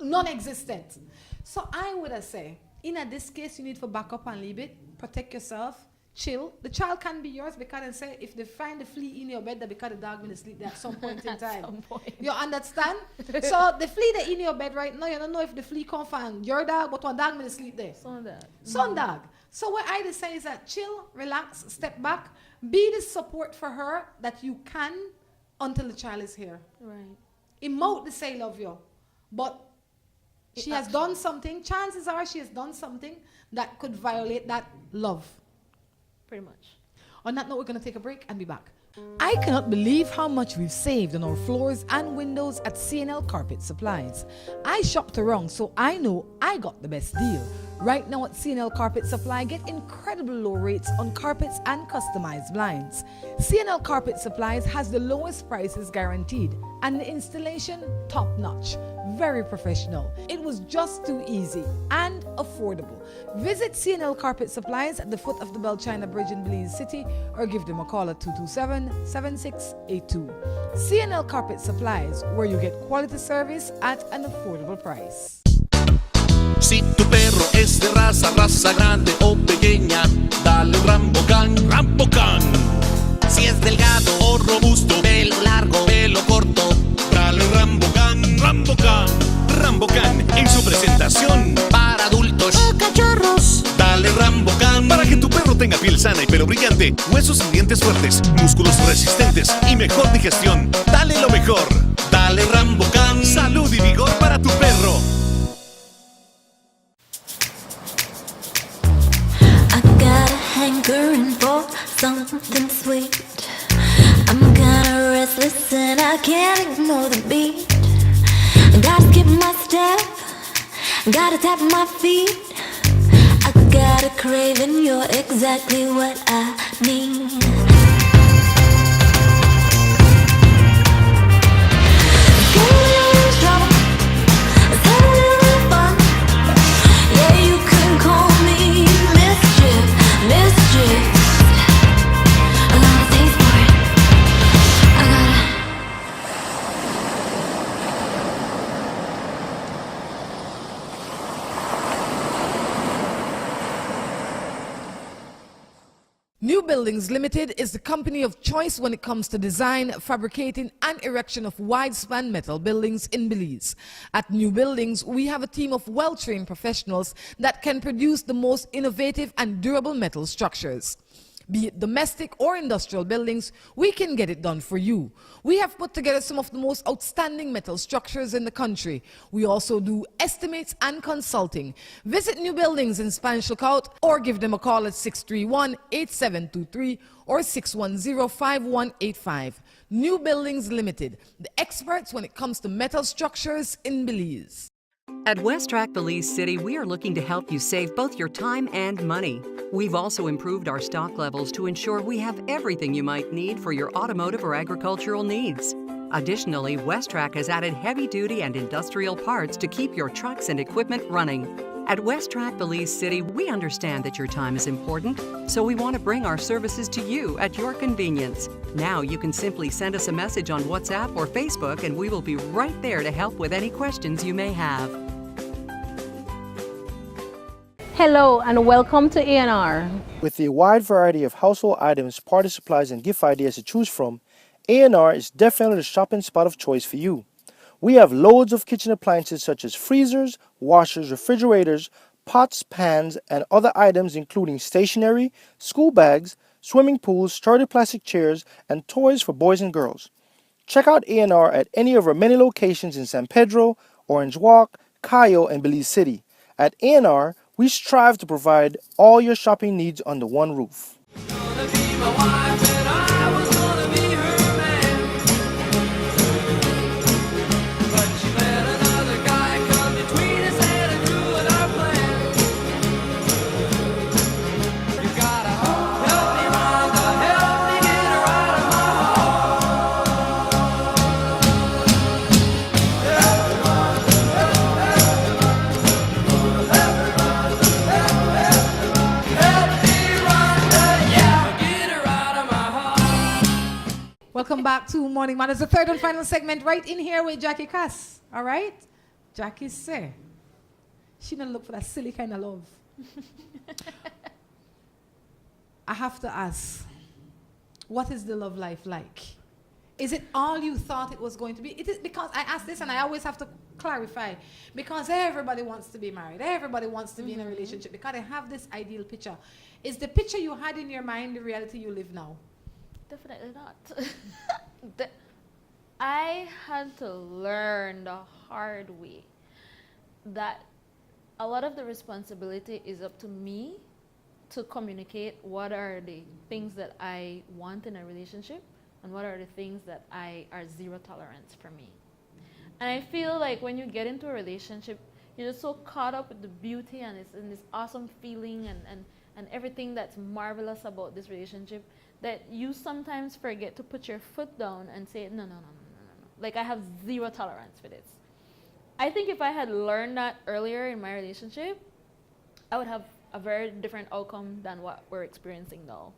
Non-existent. So I would say, in this case, you need to back up and leave it. Protect yourself. Chill. The child can be yours because they say if they find the flea in your bed, that because the dog will sleep there at some point in time. Some point. You understand? So the flea that in your bed right now, you don't know if the flea come from your dog, but one dog will sleep there. Son dog. Son dog. So what I say is that chill, relax, step back, be the support for her that you can until the child is here. Right. Emote to say love you, but she has done something. Chances are she has done something that could violate that love. Pretty much. On that note, we're going to take a break and be back. I cannot believe how much we've saved on our floors and windows at CNL Carpet Supplies. I shopped around, so I know I got the best deal. Right now at CNL Carpet Supply, get incredible low rates on carpets and customized blinds. CNL Carpet Supplies has the lowest prices guaranteed, and the installation top-notch, very professional. It was just too easy and affordable. Visit CNL Carpet Supplies at the foot of the Bell China Bridge in Belize City or give them a call at 227-7682. CNL Carpet Supplies, where you get quality service at an affordable price. Si tu perro es de raza grande o pequeña, dale un Rambocan, Rambocan. Si es delgado o robusto, pelo largo, pelo corto, dale un Rambocan, Rambocan. Rambocan en su presentación para adultos o cachorros. Dale Rambocan para que tu perro tenga piel sana y pelo brillante, huesos y dientes fuertes, músculos resistentes y mejor digestión. Dale lo mejor. Dale Rambocan. Salud y vigor para tu perro. Hankering for something sweet. I'm kinda restless and I can't ignore the beat. Gotta skip my step, gotta tap my feet. I got a craving, you're exactly what I need. New Buildings Limited is the company of choice when it comes to design, fabricating and erection of wide-span metal buildings in Belize. At New Buildings, we have a team of well-trained professionals that can produce the most innovative and durable metal structures. Be it domestic or industrial buildings, we can get it done for you. We have put together some of the most outstanding metal structures in the country. We also do estimates and consulting. Visit New Buildings in Spanish Lookout or give them a call at 631-8723 or 610-5185. New Buildings Limited, the experts when it comes to metal structures in Belize. At WestTrack Belize City, we are looking to help you save both your time and money. We've also improved our stock levels to ensure we have everything you might need for your automotive or agricultural needs. Additionally, WestTrack has added heavy-duty and industrial parts to keep your trucks and equipment running. At WestTrack Belize City, we understand that your time is important, so we want to bring our services to you at your convenience. Now you can simply send us a message on WhatsApp or Facebook and we will be right there to help with any questions you may have. Hello and welcome to A&R. With a wide variety of household items, party supplies, and gift ideas to choose from, A&R is definitely the shopping spot of choice for you. We have loads of kitchen appliances such as freezers, washers, refrigerators, pots, pans, and other items including stationery, school bags, swimming pools, sturdy plastic chairs, and toys for boys and girls. Check out A&R at any of our many locations in San Pedro, Orange Walk, Cayo, and Belize City. At A&R, we strive to provide all your shopping needs under one roof. Welcome back to Morning Matters, the third and final segment right in here with Jackie Cass. All right? Jackie say she don't look for that silly kind of love. I have to ask, what is the love life like? Is it all you thought it was going to be? It is, because I ask this and I always have to clarify, because everybody wants to be married. Everybody wants to be in a relationship because they have this ideal picture. Is the picture you had in your mind the reality you live now? Definitely not. I had to learn the hard way that a lot of the responsibility is up to me to communicate what are the things that I want in a relationship and what are the things that are zero tolerance for me. And I feel like when you get into a relationship, you're just so caught up with the beauty and this awesome feeling and everything that's marvelous about this relationship that you sometimes forget to put your foot down and say, no. Like, I have zero tolerance for this. I think if I had learned that earlier in my relationship, I would have a very different outcome than what we're experiencing now.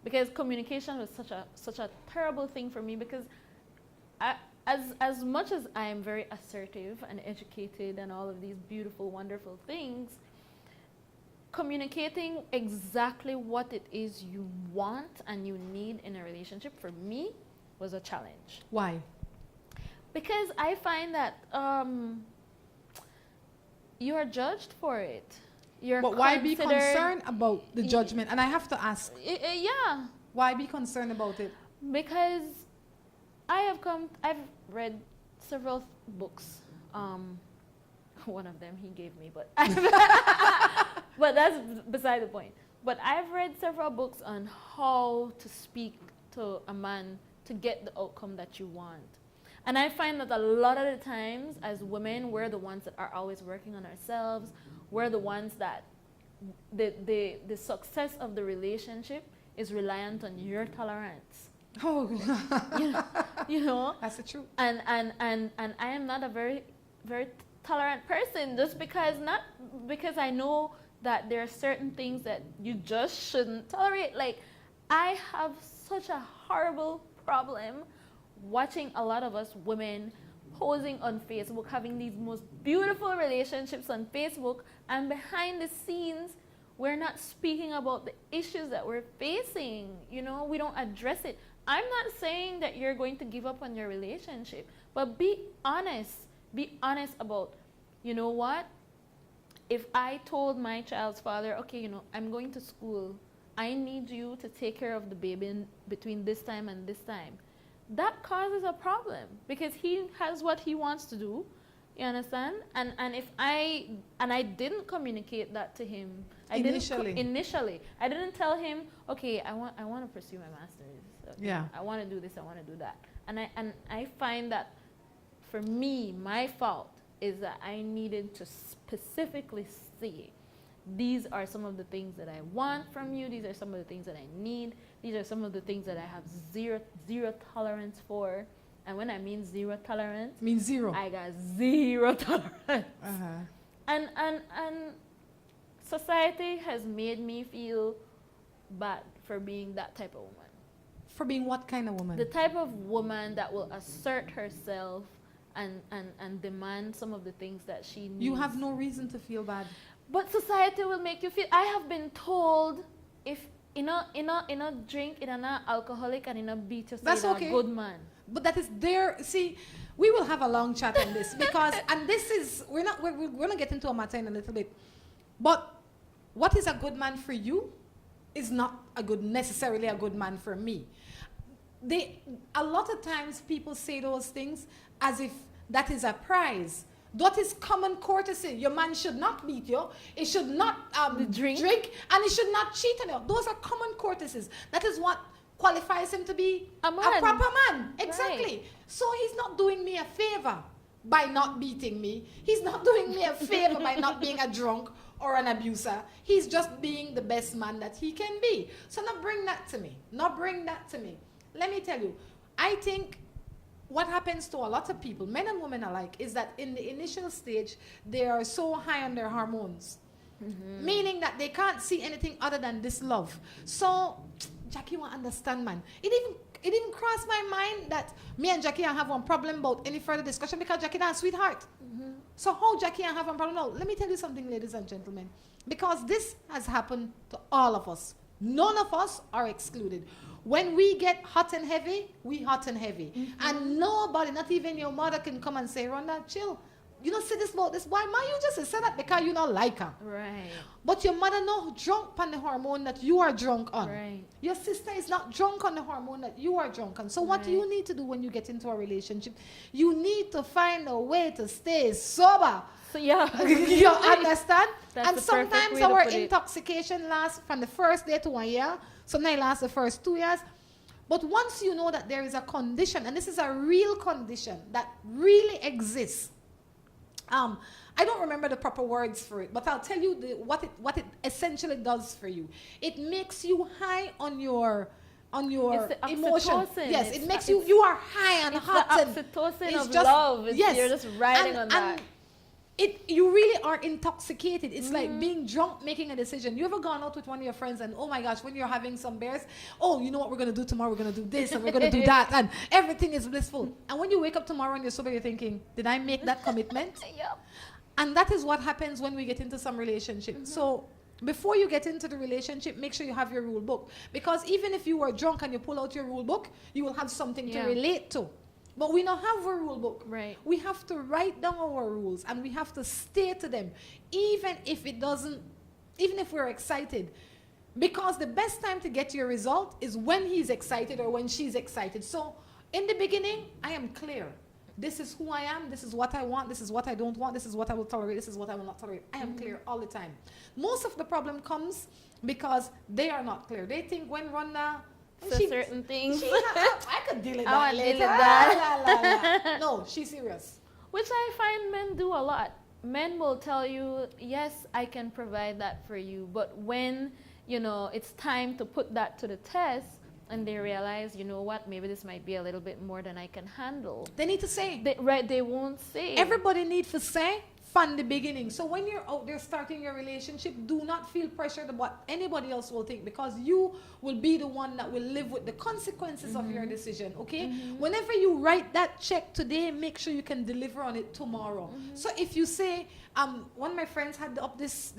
Because communication was such a terrible thing for me, because as much as I am very assertive and educated and all of these beautiful, wonderful things, communicating exactly what it is you want and you need in a relationship for me was a challenge. Why? Because I find that you are judged for it. But why be concerned about the judgment? And I have to ask. Yeah. Why be concerned about it? Because I've read several books. One of them he gave me, but but that's beside the point. But I've read several books on how to speak to a man to get the outcome that you want. And I find that a lot of the times as women, we're the ones that are always working on ourselves. We're the ones that the success of the relationship is reliant on your tolerance. Oh, you know? That's the truth. And I am not a very, very tolerant person, just because I know that there are certain things that you just shouldn't tolerate. Like, I have such a horrible problem watching a lot of us women posing on Facebook, having these most beautiful relationships on Facebook, and behind the scenes, we're not speaking about the issues that we're facing. You know, we don't address it. I'm not saying that you're going to give up on your relationship, but be honest. Be honest about, you know what? If I told my child's father, okay, you know, I'm going to school, I need you to take care of the baby between this time and this time. That causes a problem because he has what he wants to do. You understand? And if I didn't communicate that to him. Initially. I didn't tell him, okay, I want to pursue my master's. Okay, yeah. I want to do this, I want to do that. And I find that for me, my fault is that I needed to specifically say, these are some of the things that I want from you. These are some of the things that I need. These are some of the things that I have zero tolerance for. And when I mean zero tolerance, means zero. I got zero tolerance. Uh-huh. And society has made me feel bad for being that type of woman. For being what kind of woman? The type of woman that will assert herself and demand some of the things that she needs. You have no reason to feel bad. But society will make you feel. I have been told if in a drink, in an alcoholic and in a beat, you say That's that okay. a good man. But that is there. See, we will have a long chat on this because, and this is, we're going to get into a matter in a little bit. But what is a good man for you is not necessarily a good man for me. A lot of times people say those things as if that is a prize. That is common courtesy. Your man should not beat you. He should not drink, and he should not cheat on you. Those are common courtesies. That is what qualifies him to be a proper man. Exactly. Right. So he's not doing me a favor by not beating me. He's not doing me a favor by not being a drunk or an abuser. He's just being the best man that he can be. So now bring that to me. Let me tell you, I think what happens to a lot of people, men and women alike, is that in the initial stage, they are so high on their hormones, meaning that they can't see anything other than this love. So, Jackie won't understand, man. It even crossed my mind that me and Jackie have one problem about any further discussion because Jackie is a sweetheart. So how Jackie and have one problem? No, let me tell you something, ladies and gentlemen, because this has happened to all of us. None of us are excluded. When we get hot and heavy, we hot and heavy. And nobody, not even your mother, can come and say, Rhonda, chill. You don't say this about this boy. Ma, you just say that because you don't like her. Right. But your mother not drunk on the hormone that you are drunk on. Right. Your sister is not drunk on the hormone that you are drunk on. So what do you need to do when you get into a relationship? You need to find a way to stay sober. So yeah. You understand? That's And the perfect sometimes way to our put it. intoxication lasts from the first day to 1 year. Sometimes it lasts the first 2 years. But once you know that there is a condition, and this is a real condition that really exists, I don't remember the proper words for it, but I'll tell you what it essentially does for you. It makes you high on your It's the emotion. oxytocin. Yes, It's it makes the- you are high and It's hot. the and oxytocin it's of just- love. Yes, You're just riding on that. You really are intoxicated. It's like being drunk, making a decision. You ever gone out with one of your friends and, oh my gosh, when you're having some beers, oh, you know what we're going to do tomorrow? We're going to do this and we're going to do that and everything is blissful. And when you wake up tomorrow and you're sober, you're thinking, did I make that commitment? Yep. And that is what happens when we get into some relationship. So before you get into the relationship, make sure you have your rule book. Because even if you were drunk and you pull out your rule book, you will have something to relate to. But we don't have a rule book. Right. We have to write down our rules and we have to stay to them, even if we're excited. Because the best time to get your result is when he's excited or when she's excited. So in the beginning, I am clear. This is who I am. This is what I want. This is what I don't want. This is what I will tolerate. This is what I will not tolerate. I am clear all the time. Most of the problem comes because they are not clear. They think when Rhonda... certain things. I could deal with I that wanna later. deal with that. La. No, she's serious. Which I find men do a lot. Men will tell you, yes, I can provide that for you. But when, it's time to put that to the test and they realize, you know what, maybe this might be a little bit more than I can handle. They need to say. They won't say. Everybody needs to say from the beginning. So when you're out there starting your relationship, do not feel pressured about what anybody else will think because you will be the one that will live with the consequences of your decision, okay? Whenever you write that check today, make sure you can deliver on it tomorrow. So if you say, one of my friends had up this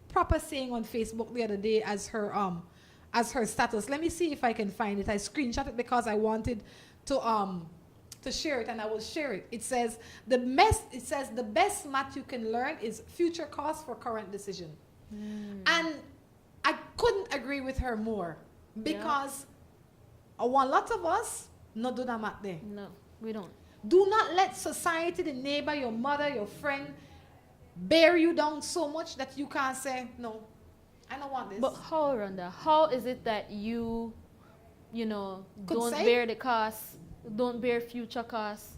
proper saying on Facebook the other day as her status. Let me see if I can find it. I screenshot it because I wanted to share it, and I will share it. It says the best math you can learn is future cost for current decision. And I couldn't agree with her more because a lot of us not do that math there. No, we don't. Do not let society, the neighbor, your mother, your friend bear you down so much that you can't say, no, I don't want this. But how, Rhonda? How is it that you don't bear the costs, don't bear future costs,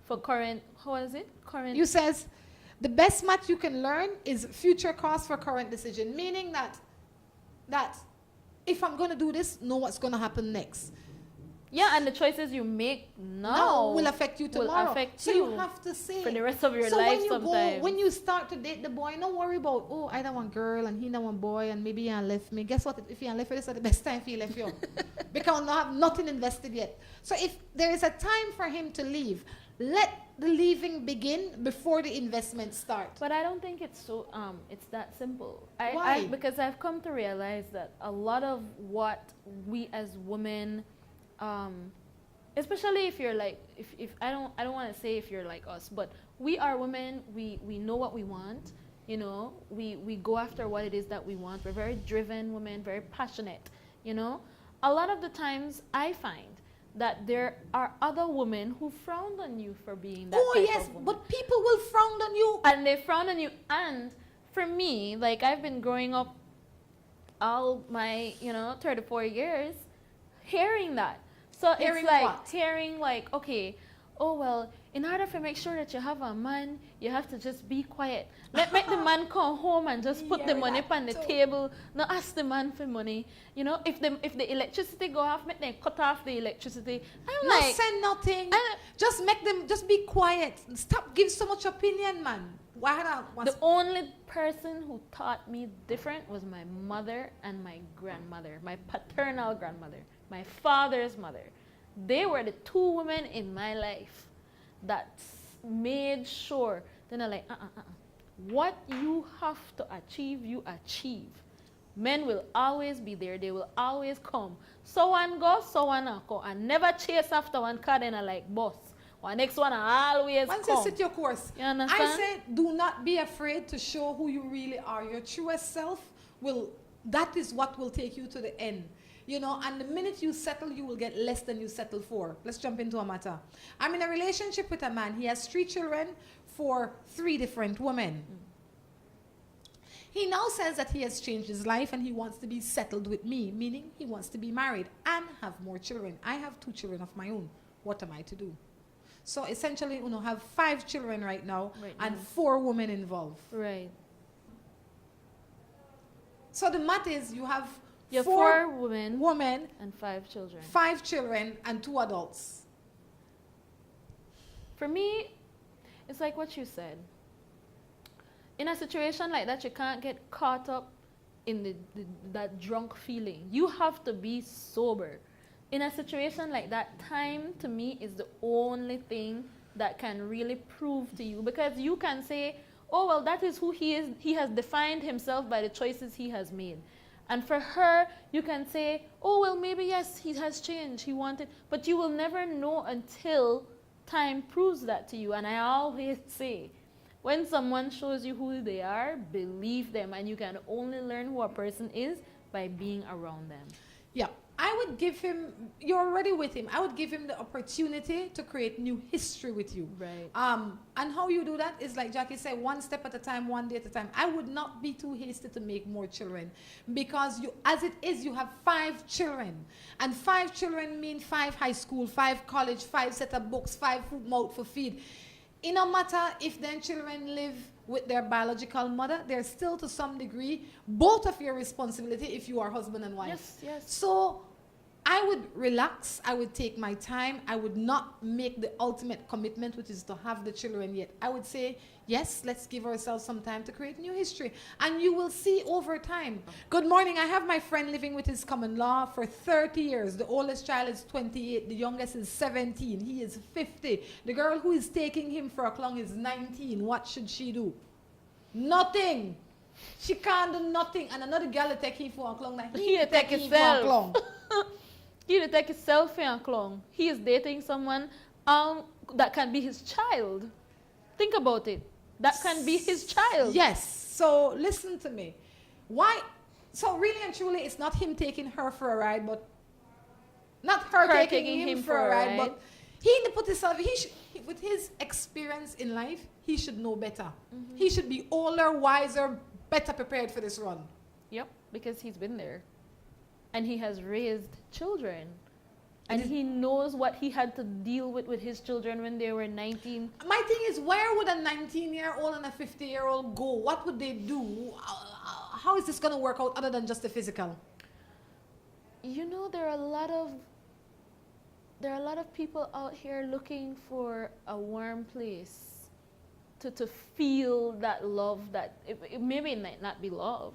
for current, how is it? Current. You says, the best math you can learn is future cost for current decision, meaning that if I'm going to do this, know what's going to happen next. Yeah, and the choices you make now will affect you tomorrow. Will affect so you have to say for the rest of your so life when you sometimes. when you start to date the boy, don't worry about, oh, I don't want girl and he don't want boy and maybe he left me. Guess what? If he left you, this is the best time he left you. Because I have nothing invested yet. So if there is a time for him to leave, let the leaving begin before the investment starts. But I don't think it's so it's that simple. Why? Because I've come to realize that a lot of what we as women, especially if you're like, if I don't want to say if you're like us, but we are women. We know what we want. You know, we go after what it is that we want. We're very driven women, very passionate. You know, a lot of the times I find that there are other women who frown on you for being that type of woman. But people will frown on you. And they frown on you. And for me, like, I've been growing up all my, 34 years hearing that. So Hearing it's like, what? hearing like, okay, oh, well, in order to make sure that you have a man, you have to just be quiet. Make the man come home and just put the money on the table. Not ask the man for money. You know, if the electricity go off, make them cut off the electricity. I'm Not like, say nothing. Just make them, just be quiet. Stop give so much opinion, man. the only person who taught me different was my mother and my grandmother, my paternal grandmother, my father's mother. They were the two women in my life that made sure. Then I'm like, what you have to achieve, you achieve. Men will always be there. They will always come. So one go, so one not go. And never chase after one car, then I like boss. One next one I always Once come. you sit your course, You understand? I said, do not be afraid to show who you really are. Your truest self that is what will take you to the end. You know, and the minute you settle, you will get less than you settled for. Let's jump into a matter. I'm in a relationship with a man. He has 3 children for 3 different women. He now says that he has changed his life and he wants to be settled with me, meaning he wants to be married and have more children. I have 2 children of my own. What am I to do? So essentially, have 5 children right now and 4 women involved. Right. So the math is you have You have 4 women and 5 children. 5 children and 2 adults. For me, it's like what you said. In a situation like that, you can't get caught up in that drunk feeling. You have to be sober. In a situation like that, time to me is the only thing that can really prove to you. Because you can say, oh, well, that is who he is. He has defined himself by the choices he has made. And for her, you can say, oh, well, maybe, yes, he has changed. He wanted. But you will never know until time proves that to you. And I always say, when someone shows you who they are, believe them. And you can only learn who a person is by being around them. Yeah. I would give him, you're already with him, I would give him the opportunity to create new history with you. Right. And how you do that is like Jackie said, 1 step at a time, 1 day at a time. I would not be too hasty to make more children because as it is, you have 5 children. And 5 children mean 5 high school, 5 college, 5 set of books, 5 food mouth for feed. It no matter if then children live with their biological mother, they're still to some degree both of your responsibility if you are husband and wife. Yes, yes. So I would relax, I would take my time, I would not make the ultimate commitment, which is to have the children yet. I would say, yes, let's give ourselves some time to create new history. And you will see over time. Good morning, I have my friend living with his common law for 30 years. The oldest child is 28, the youngest is 17, he is 50. The girl who is taking him for a clown is 19. What should she do? Nothing. She can't do nothing. And another girl will take him for a clown. He will take himself. He will take himself for a clown. He is dating someone that can be his child. Think about it. That can be his child. Yes. So listen to me. Why? So really and truly, it's not him taking her for a ride, but not her taking him for a ride, but he need to put himself. With his experience in life, he should know better. Mm-hmm. He should be older, wiser, better prepared for this run. Yep, because he's been there. And he has raised children. And he knows what he had to deal with his children when they were 19. My thing is, where would a 19-year-old and a 50-year-old go? What would they do? How is this going to work out other than just the physical? You know, there are a lot of there are a lot of people out here looking for a warm place to feel that love that it maybe might not be love,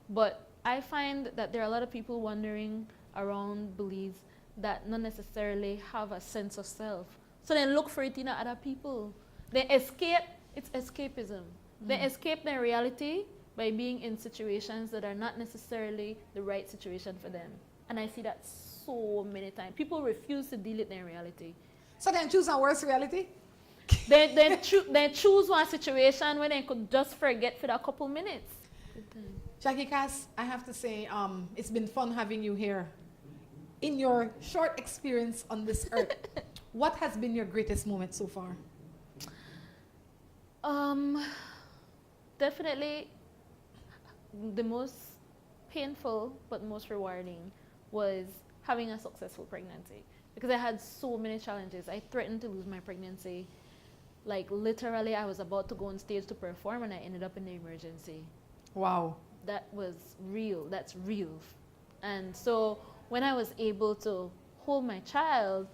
but I find that there are a lot of people wandering around beliefs that not necessarily have a sense of self. So they look for it in other people. They escape, it's escapism. They escape their reality by being in situations that are not necessarily the right situation for them. And I see that so many times. People refuse to deal with their reality. So then choose a worse reality? They choose one situation where they could just forget for a couple minutes. Jackie Cass, I have to say, it's been fun having you here. In your short experience on this earth, what has been your greatest moment so far? Definitely the most painful but most rewarding was having a successful pregnancy, because I had so many challenges. I threatened to lose my pregnancy. Like literally I was about to go on stage to perform and I ended up in the emergency. Wow. That was real. That's real. And so when I was able to hold my child,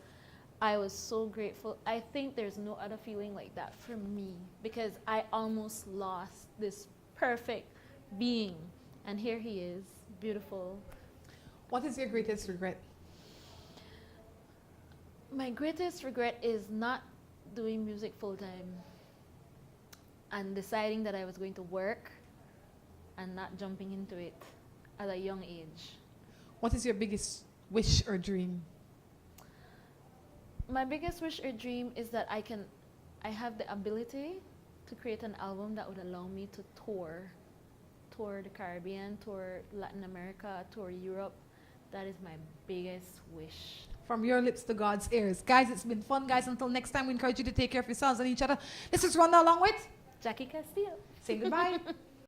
I was so grateful. I think there's no other feeling like that for me, because I almost lost this perfect being. And here he is, beautiful. What is your greatest regret? My greatest regret is not doing music full time and deciding that I was going to work and not jumping into it at a young age. What is your biggest wish or dream? My biggest wish or dream is that I have the ability to create an album that would allow me to tour the Caribbean, tour Latin America, tour Europe. That is my biggest wish. From your lips to God's ears. Guys, it's been fun, guys. Until next time, we encourage you to take care of yourselves and each other. This is Rhonda along with Jackie Castillo. Say goodbye.